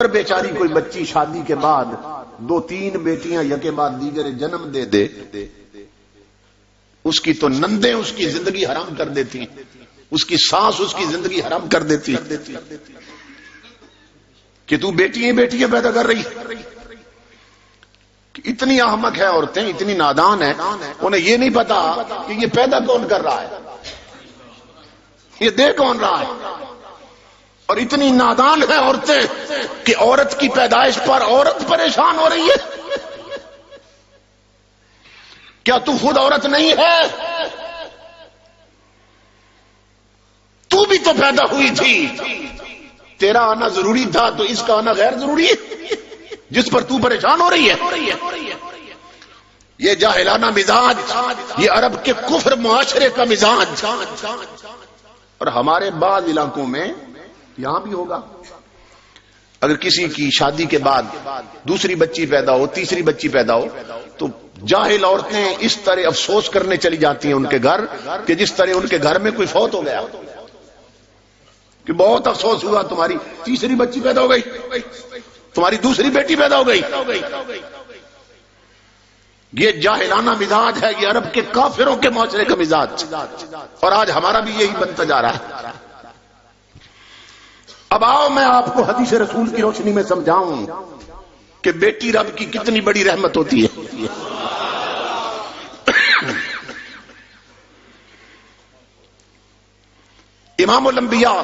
بیچاری کوئی بچی شادی کے بعد 2-3 بیٹیاں یکے بعد دیگر جنم دے دے، اس کی تو نندیں اس کی زندگی حرام کر دیتی، اس کی ساس اس کی زندگی حرام کر دیتی کہ تو بیٹیاں پیدا کر رہی۔ اتنی احمق ہے عورتیں، اتنی نادان ہیں، انہیں یہ نہیں پتا کہ یہ پیدا کون کر رہا ہے، یہ دے کون رہا ہے۔ اور اتنی نادان ہے عورتیں کہ عورت کی پیدائش پر عورت پریشان ہو رہی ہے۔ کیا تو خود عورت نہیں ہے؟ تو بھی تو پیدا ہوئی تھی، تیرا آنا ضروری تھا تو اس کا آنا غیر ضروری ہے جس پر تو پریشان ہو رہی ہے۔ یہ جاہلانہ مزاج، یہ عرب کے کفر معاشرے کا مزاج، اور ہمارے بعض علاقوں میں یہاں بھی ہوگا۔ اگر کسی کی شادی کے بعد دوسری بچی پیدا ہو، تیسری بچی پیدا ہو، تو جاہل عورتیں اس طرح افسوس کرنے چلی جاتی ہیں ان کے گھر کہ جس طرح ان کے گھر میں کوئی فوت ہو گیا، کہ بہت افسوس ہوا، تمہاری تیسری بچی پیدا ہو گئی، تمہاری دوسری بیٹی پیدا ہو گئی۔ یہ جاہلانہ مزاج ہے، یہ عرب کے کافروں کے معاشرے کا مزاج، اور آج ہمارا بھی یہی بنتا جا رہا ہے۔ اب آؤ میں آپ کو حدیث رسول کی روشنی میں سمجھاؤں کہ بیٹی رب کی کتنی بڑی رحمت ہوتی ہے۔ امام الانبیاء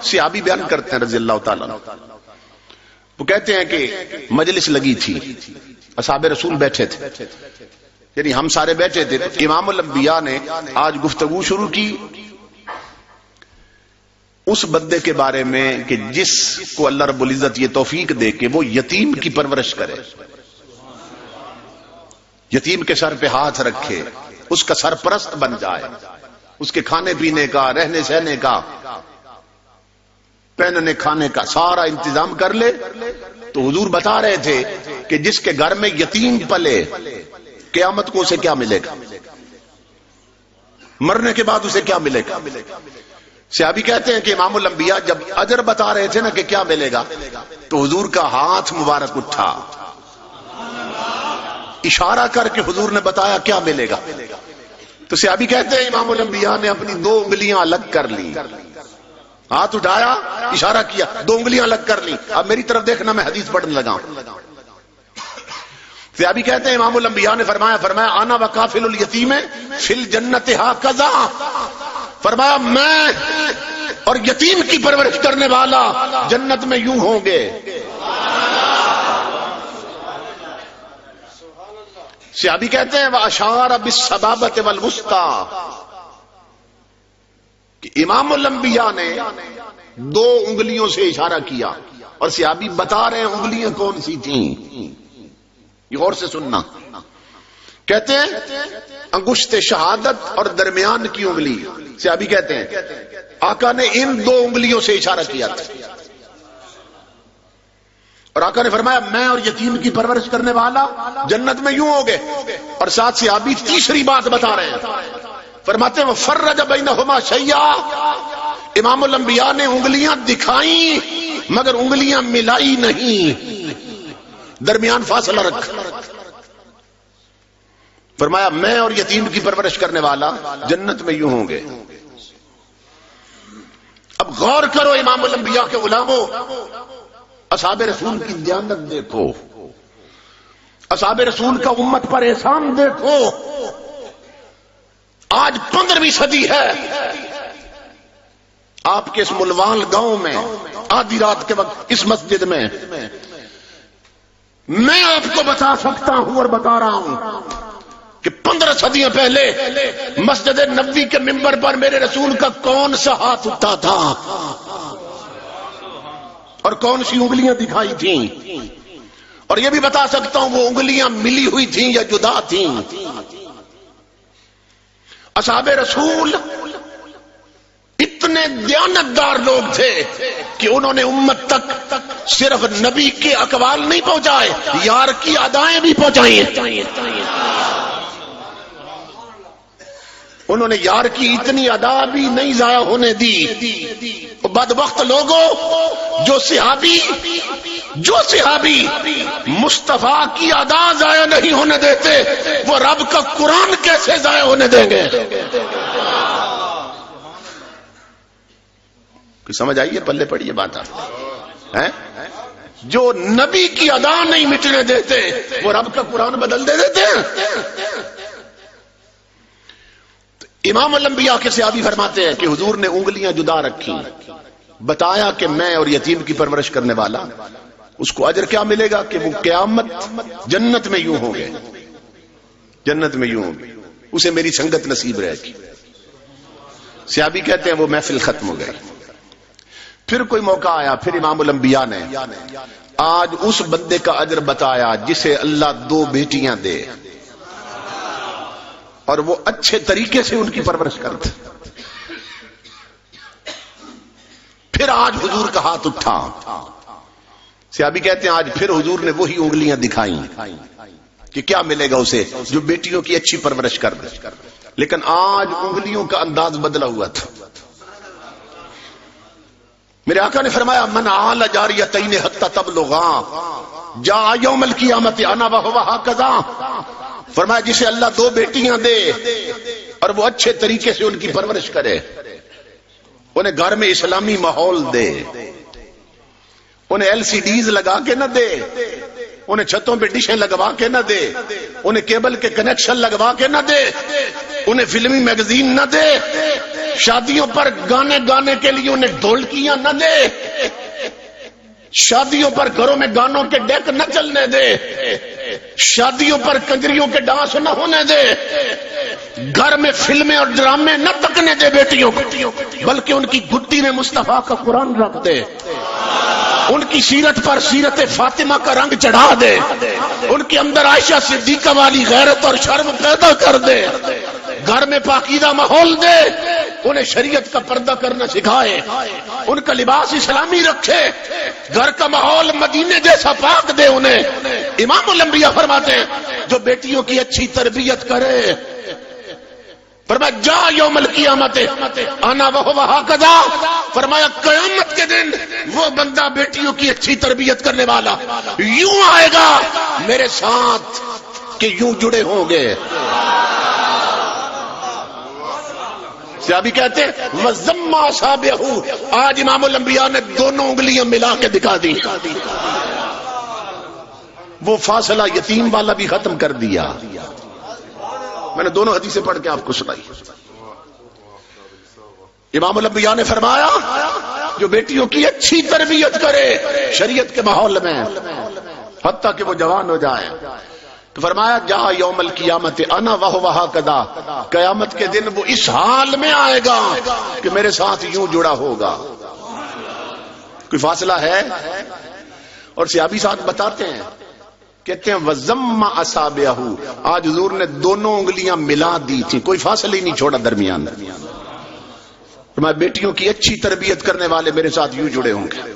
صحابی بیان کرتے ہیں رضی اللہ تعالیٰ، وہ کہتے ہیں کہ مجلس لگی تھی، اصحاب رسول بیٹھے تھے، یعنی ہم سارے بیٹھے تھے، امام الانبیاء نے آج گفتگو شروع کی اس بندے کے بارے میں کہ جس کو اللہ رب العزت یہ توفیق دے کہ وہ یتیم کی پرورش کرے، یتیم کے سر پہ ہاتھ رکھے، اس کا سرپرست بن جائے، اس کے کھانے پینے کا، رہنے سہنے کا، پہننے کھانے کا سارا انتظام کر لے۔ تو حضور بتا رہے تھے کہ جس کے گھر میں یتیم پلے، قیامت کو اسے کیا ملے گا، مرنے کے بعد اسے کیا ملے گا۔ صحابی کہتے ہیں کہ امام الانبیاء جب اجر بتا رہے تھے نا کہ کیا ملے گا، تو حضور کا ہاتھ مبارک اٹھا، اشارہ کر کے حضور نے بتایا کیا ملے گا۔ تو صحابی کہتے ہیں امام الانبیاء نے اپنی 2 انگلیاں الگ کر لی، ہاتھ اٹھایا، اشارہ کیا، 2 انگلیاں الگ کر لی۔ اب میری طرف دیکھنا، میں حدیث پڑھنے لگا ہوں۔ صحابی کہتے ہیں امام الانبیاء نے فرمایا انا وکافل الیتیم فی الجنت ھکذا، فرمایا میں اور یتیم کی پرورش کرنے والا جنت میں یوں ہوں گے۔ صحابی کہتے ہیں واشار بالسبابۃ والوسطی، کہ امام الانبیاء نے 2 انگلیوں سے اشارہ کیا، اور صحابی بتا رہے ہیں انگلیاں کون سی تھیں، یہ غور سے سننا۔ کہتے ہیں انگشت شہادت اور درمیان کی انگلی، صحابی کہتے ہیں آقا نے ان 2 انگلیوں سے اشارہ کیا تھا، اور آقا نے فرمایا میں اور یتیم کی پرورش کرنے والا جنت میں یوں ہوگے۔ اور ساتھ صحابی تیسری بات بتا رہے ہیں، فرماتے ہیں فرج بینہما شیئا، امام الانبیاء نے انگلیاں دکھائیں مگر انگلیاں ملائی نہیں، درمیان فاصلہ رکھا، فرمایا میں اور یتیم کی پرورش کرنے والا جنت میں یوں ہوں گے۔ اب غور کرو امام الانبیاء کے غلاموں، اصحاب رسول کی دیانت دیکھو، اصحاب رسول کا امت پر احسان دیکھو۔ آج 15ویں صدی ہے، آپ کے اس ملوان گاؤں میں آدھی رات کے وقت اس مسجد میں میں آپ کو بتا سکتا ہوں اور بتا رہا ہوں کہ 15 صدیاں پہلے مسجد نبوی کے منبر پر میرے رسول کا کون سا ہاتھ اٹھا تھا اور کون سی انگلیاں دکھائی تھیں، اور یہ بھی بتا سکتا ہوں وہ انگلیاں ملی ہوئی تھیں یا جدا تھیں۔ اصحاب رسول اتنے دیانتدار لوگ تھے کہ انہوں نے امت تک صرف نبی کے اقوال نہیں پہنچائے، یار کی ادائیں بھی پہنچائی ہیں۔ انہوں نے یار کی اتنی ادا بھی نہیں ضائع ہونے دی۔ بدبخت لوگوں، جو صحابی جو صحابی مصطفیٰ کی ادا ضائع نہیں ہونے دیتے وہ رب کا قرآن کیسے ضائع ہونے دیں گے؟ سمجھ آئیے؟ پلے پڑیے بات ہے؟ جو نبی کی ادا نہیں مٹنے دیتے وہ رب کا قرآن بدل دے دیتے ہیں۔ امام الانبیاء کے صحابی فرماتے ہیں کہ حضور نے انگلیاں جدا رکھی، بتایا کہ میں اور یتیم کی پرورش کرنے والا اس کو اجر کیا ملے گا کہ وہ قیامت جنت میں یوں ہوں گے، جنت میں یوں ہوں گے، اسے میری سنگت نصیب رہے گی۔ صحابی کہتے ہیں وہ محفل ختم ہو گئی۔ پھر کوئی موقع آیا، پھر امام الانبیاء نے آج اس بندے کا اجر بتایا جسے اللہ 2 بیٹیاں دے اور وہ اچھے طریقے سے ان کی پرورش کرتے۔ پھر آج حضور کا ہاتھ اٹھا، صحابی کہتے ہیں آج پھر حضور نے وہی انگلیاں دکھائیں کہ کیا ملے گا اسے جو بیٹیوں کی اچھی پرورش کر دے، لیکن آج انگلیوں کا انداز بدلا ہوا تھا۔ میرے آقا نے فرمایا من آل جاریتین حتی تبلغا جاء یوم القیامت انا وہو ہکذا، فرمایا جسے اللہ 2 بیٹیاں دے اور وہ اچھے طریقے سے ان کی پرورش کرے، انہیں گھر میں اسلامی ماحول دے، انہیں LCDs لگا کے نہ دے، انہیں چھتوں پہ ڈشیں لگوا کے نہ دے، انہیں کیبل کے کنیکشن لگوا کے نہ دے، انہیں فلمی میگزین نہ دے، شادیوں پر گانے گانے کے لیے انہیں ڈھولکیاں نہ دے، شادیوں پر گھروں میں گانوں کے ڈیک نہ چلنے دے، شادیوں پر کنجریوں کے ڈانس نہ ہونے دے، گھر میں فلمیں اور ڈرامے نہ تکنے دے بیٹیوں کو، بلکہ ان کی گھٹی میں مصطفیٰ کا قرآن رکھ دے، ان کی سیرت پر سیرت فاطمہ کا رنگ چڑھا دے، ان کے اندر عائشہ صدیقہ والی غیرت اور شرم پیدا کر دے، گھر میں پاکیزہ ماحول دے، انہیں شریعت کا پردہ کرنا سکھائے، ان کا لباس اسلامی رکھے، گھر کا ماحول مدینے جیسا پاک دے انہیں۔ امام الانبیاء فرماتے ہیں جو بیٹیوں کی اچھی تربیت کرے، فرمایا جا یوم القیامت انا وہو ہکذا، فرمایا قیامت کے دن وہ بندہ بیٹیوں کی اچھی تربیت کرنے والا یوں آئے گا میرے ساتھ کہ یوں جڑے ہوں گے۔ صحابی کہتے ہیں وَزَمَّ أَصَابِعَهُ، آج امام الانبیاء نے دونوں انگلیاں ملا کے دکھا دی، وہ فاصلہ یتیم والا بھی ختم کر دیا۔ میں نے دونوں حدیثیں پڑھ کے آپ کو سنائی۔ امام الانبیاء نے فرمایا جو بیٹیوں کی اچھی تربیت کرے شریعت کے ماحول میں حتیٰ کہ وہ جوان ہو جائے، تو فرمایا جا یوم القیامت انا وہو ہکذا، قیامت کے دن وہ اس حال میں آئے گا کہ میرے ساتھ یوں جڑا ہوگا۔ کوئی فاصلہ ہے؟ اور صحابی ساتھ بتاتے ہیں، کہتے ہیں وَزَمَّ أَصَابِعَهُ، آج حضور نے دونوں انگلیاں ملا دی تھی، کوئی فاصلہ ہی نہیں چھوڑا درمیان۔ فرمایا بیٹیوں کی اچھی تربیت کرنے والے میرے ساتھ یوں جڑے ہوں گے۔